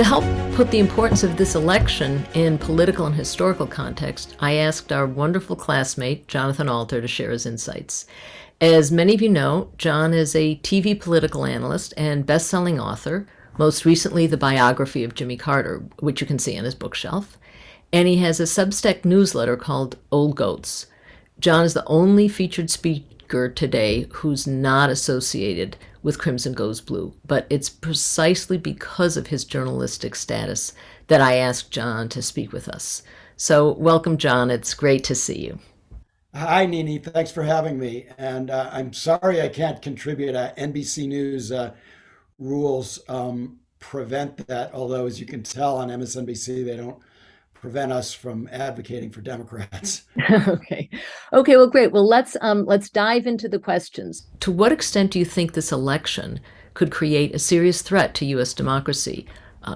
To help put the importance of this election in political and historical context, I asked our wonderful classmate, Jonathan Alter, to share his insights. As many of you know, John is a TV political analyst and best-selling author, most recently the biography of Jimmy Carter, which you can see on his bookshelf. And he has a Substack newsletter called Old Goats. John is the only featured speaker today who's not associated with Crimson Goes Blue, but it's precisely because of his journalistic status that I asked John to speak with us. So welcome, John. It's great to see you. Hi, Nini. Thanks for having me. And I'm sorry I can't contribute. NBC News rules prevent that, although, as you can tell on MSNBC, they don't prevent us from advocating for Democrats. Okay. Well, great. Well, let's dive into the questions. To what extent do you think this election could create a serious threat to U.S. democracy?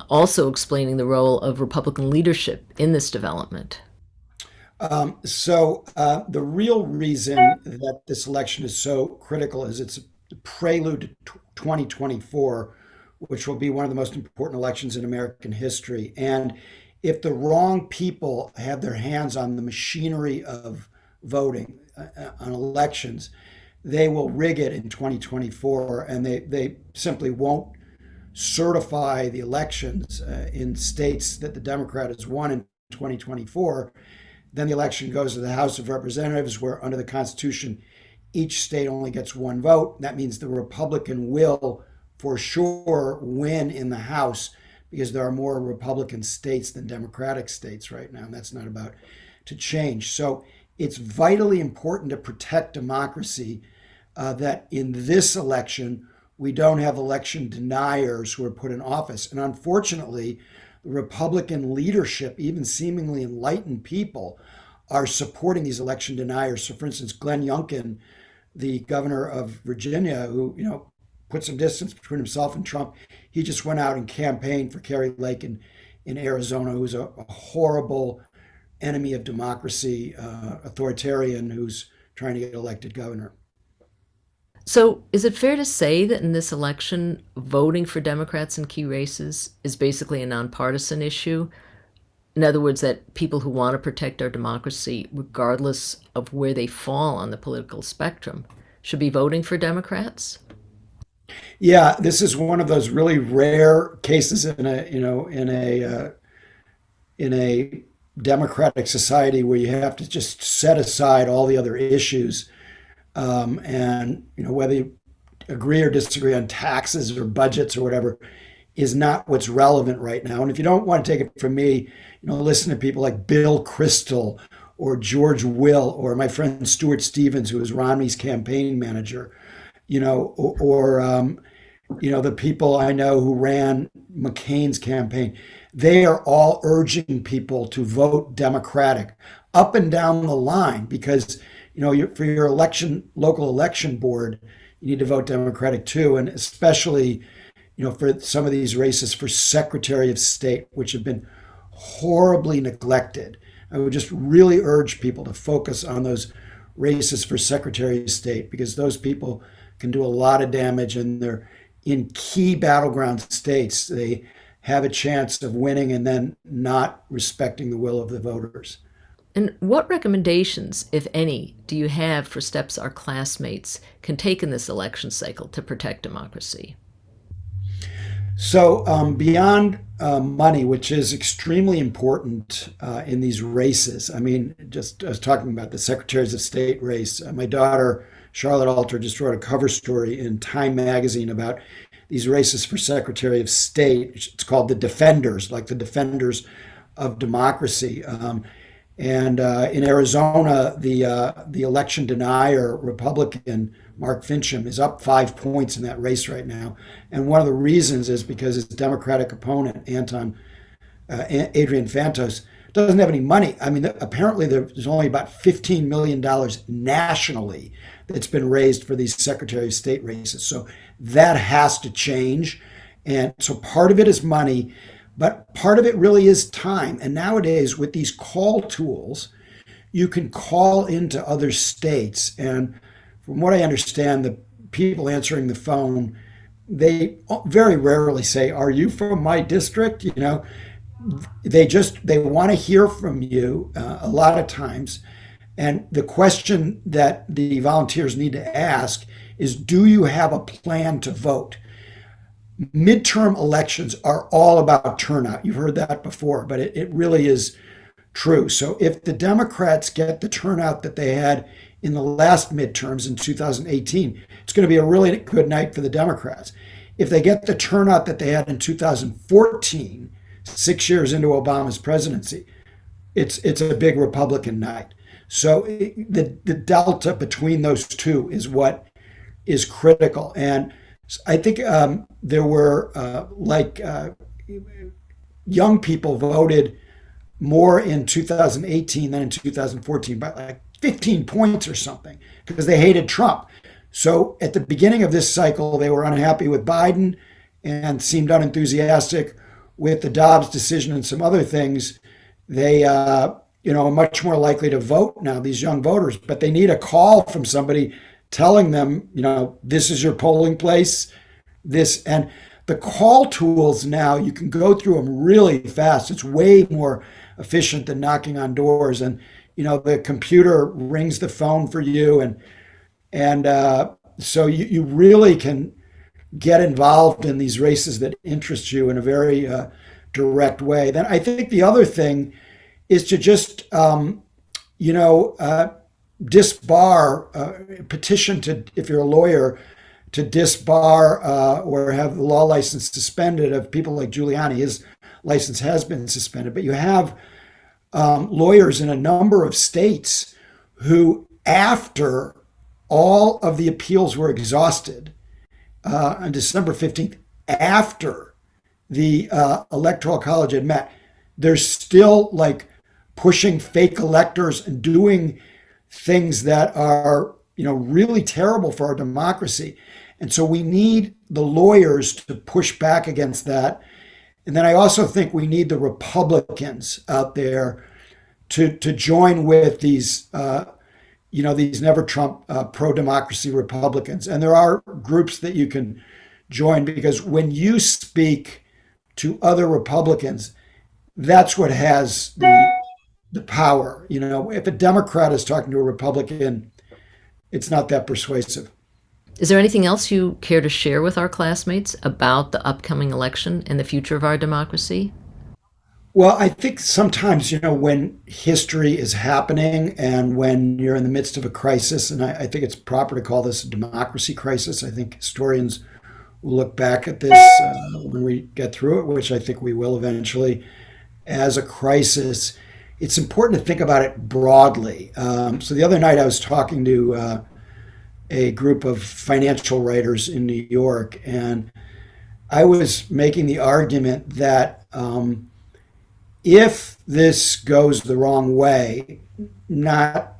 Also explaining the role of Republican leadership in this development. The real reason that this election is so critical is it's a prelude to 2024, which will be one of the most important elections in American history. And if the wrong people have their hands on the machinery of voting on elections, they will rig it in 2024, and they simply won't certify the elections in states that the Democrat has won in 2024. Then the election goes to the House of Representatives, where under the Constitution, each state only gets one vote. That means the Republican will for sure win in the House, because there are more Republican states than Democratic states right now, and that's not about to change. So it's vitally important to protect democracy, that in this election, we don't have election deniers who are put in office. And unfortunately, the Republican leadership, even seemingly enlightened people, are supporting these election deniers. So for instance, Glenn Youngkin, the governor of Virginia, who, put some distance between himself and Trump, he just went out and campaigned for Kari Lake in Arizona, who's a horrible enemy of democracy, authoritarian who's trying to get elected governor. So is it fair to say that in this election, voting for Democrats in key races is basically a nonpartisan issue? In other words, that people who want to protect our democracy, regardless of where they fall on the political spectrum, should be voting for Democrats? Yeah, this is one of those really rare cases in a democratic society where you have to just set aside all the other issues, and whether you agree or disagree on taxes or budgets or whatever is not what's relevant right now. And if you don't want to take it from me, listen to people like Bill Kristol or George Will or my friend Stuart Stevens, who was Romney's campaign manager, or the people I know who ran McCain's campaign. They are all urging people to vote Democratic up and down the line, because for your local election board, you need to vote Democratic too, and especially for some of these races for Secretary of State, which have been horribly neglected. I would just really urge people to focus on those races for Secretary of State, because those people can do a lot of damage, and they're in key battleground states. They have a chance of winning and then not respecting the will of the voters. And what recommendations, if any, do you have for steps our classmates can take in this election cycle to protect democracy? So beyond money, which is extremely important in these races. I mean, I was talking about the Secretaries of State race. My daughter, Charlotte Alter, just wrote a cover story in Time magazine about these races for Secretary of State. It's called The Defenders, like the defenders of democracy. And in Arizona, the election denier Republican Mark Fincham is up 5 points in that race right now. And one of the reasons is because his Democratic opponent, Adrian Fantos, doesn't have any money. I mean, apparently there's only about $15 million nationally that's been raised for these Secretary of State races. So that has to change. And so part of it is money, but part of it really is time. And nowadays, with these call tools, you can call into other states. And from what I understand, the people answering the phone they very rarely say, "Are you from my district?" They want to hear from you a lot of times. And the question that the volunteers need to ask is, do you have a plan to vote? Midterm elections are all about turnout. You've heard that before, but it really is true. So if the Democrats get the turnout that they had in the last midterms in 2018, it's going to be a really good night for the Democrats. If they get the turnout that they had in 2014, 6 years into Obama's presidency, it's a big Republican night. So the delta between those two is what is critical. And I think there were young people voted more in 2018 than in 2014 by like 15 points or something because they hated Trump. So at the beginning of this cycle, they were unhappy with Biden and seemed unenthusiastic with the Dobbs decision and some other things. They are much more likely to vote now, these young voters, but they need a call from somebody telling them, this is your polling place. And the call tools now, you can go through them really fast. It's way more efficient than knocking on doors. And, the computer rings the phone for you. So you really can get involved in these races that interest you in a very direct way. Then I think the other thing is to just, disbar, petition to, if you're a lawyer, to disbar or have the law license suspended of people like Giuliani. His license has been suspended, but you have lawyers in a number of states who, after all of the appeals were exhausted on December 15th, after the Electoral College had met, they're still like pushing fake electors and doing things that are, really terrible for our democracy. And so we need the lawyers to push back against that. And then I also think we need the Republicans out there to join with these, these never Trump pro-democracy Republicans. And there are groups that you can join because when you speak to other Republicans, that's what has the power. If a Democrat is talking to a Republican, it's not that persuasive. Is there anything else you care to share with our classmates about the upcoming election and the future of our democracy? Well, I think sometimes, when history is happening and when you're in the midst of a crisis, and I think it's proper to call this a democracy crisis. I think historians will look back at this when we get through it, which I think we will eventually, as a crisis. It's important to think about it broadly. So the other night I was talking to a group of financial writers in New York, and I was making the argument that if this goes the wrong way, not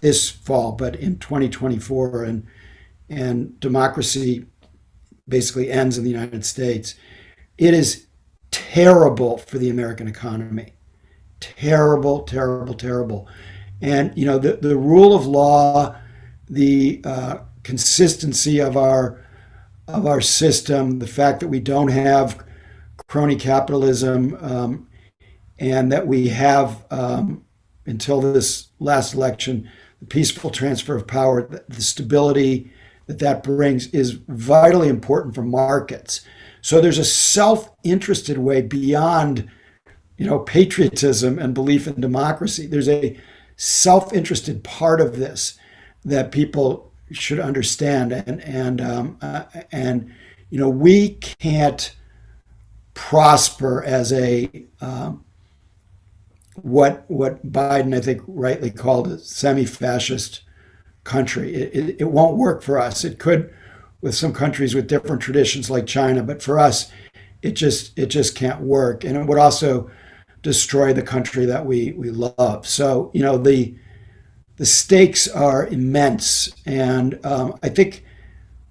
this fall, but in 2024, and democracy basically ends in the United States, it is terrible for the American economy. Terrible, terrible, terrible. And the rule of law, the consistency of our system, the fact that we don't have crony capitalism, and that we have until this last election the peaceful transfer of power, the stability that brings is vitally important for markets. So there's a self-interested way beyond patriotism and belief in democracy. There's a self-interested part of this that people should understand, and we can't prosper as a what Biden I think rightly called a semi-fascist country. It won't work for us. It could with some countries with different traditions like China, but for us, it just can't work, and it would also destroy the country that we love. So the stakes are immense, and I think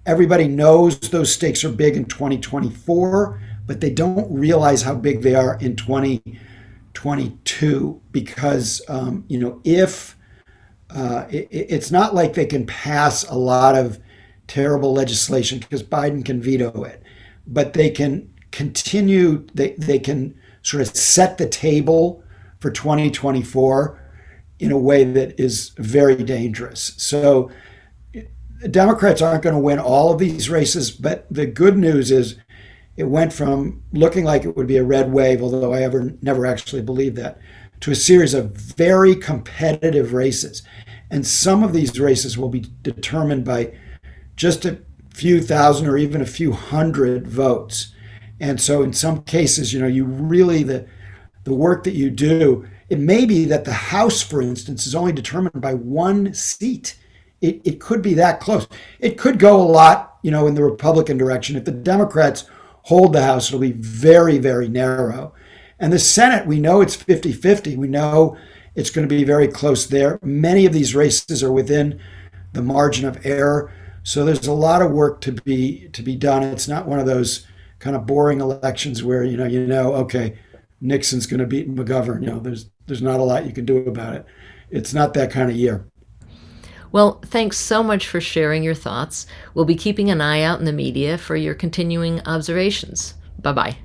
everybody knows those stakes are big in 2024, but they don't realize how big they are in 2022 because if it's not like they can pass a lot of terrible legislation because Biden can veto it, but they can continue, they can sort of set the table for 2024 in a way that is very dangerous. So Democrats aren't going to win all of these races, but the good news is it went from looking like it would be a red wave, although I never actually believed that, to a series of very competitive races. And some of these races will be determined by just a few thousand or even a few hundred votes. And so in some cases, you really, the work that you do, it may be that the House, for instance, is only determined by one seat. It could be that close. It could go a lot, in the Republican direction. If the Democrats hold the House, it'll be very, very narrow. And the Senate, we know it's 50-50. We know it's going to be very close there. Many of these races are within the margin of error. So there's a lot of work to be done. It's not one of those kind of boring elections where, okay, Nixon's going to beat McGovern. There's not a lot you can do about it. It's not that kind of year. Well, thanks so much for sharing your thoughts. We'll be keeping an eye out in the media for your continuing observations. Bye-bye.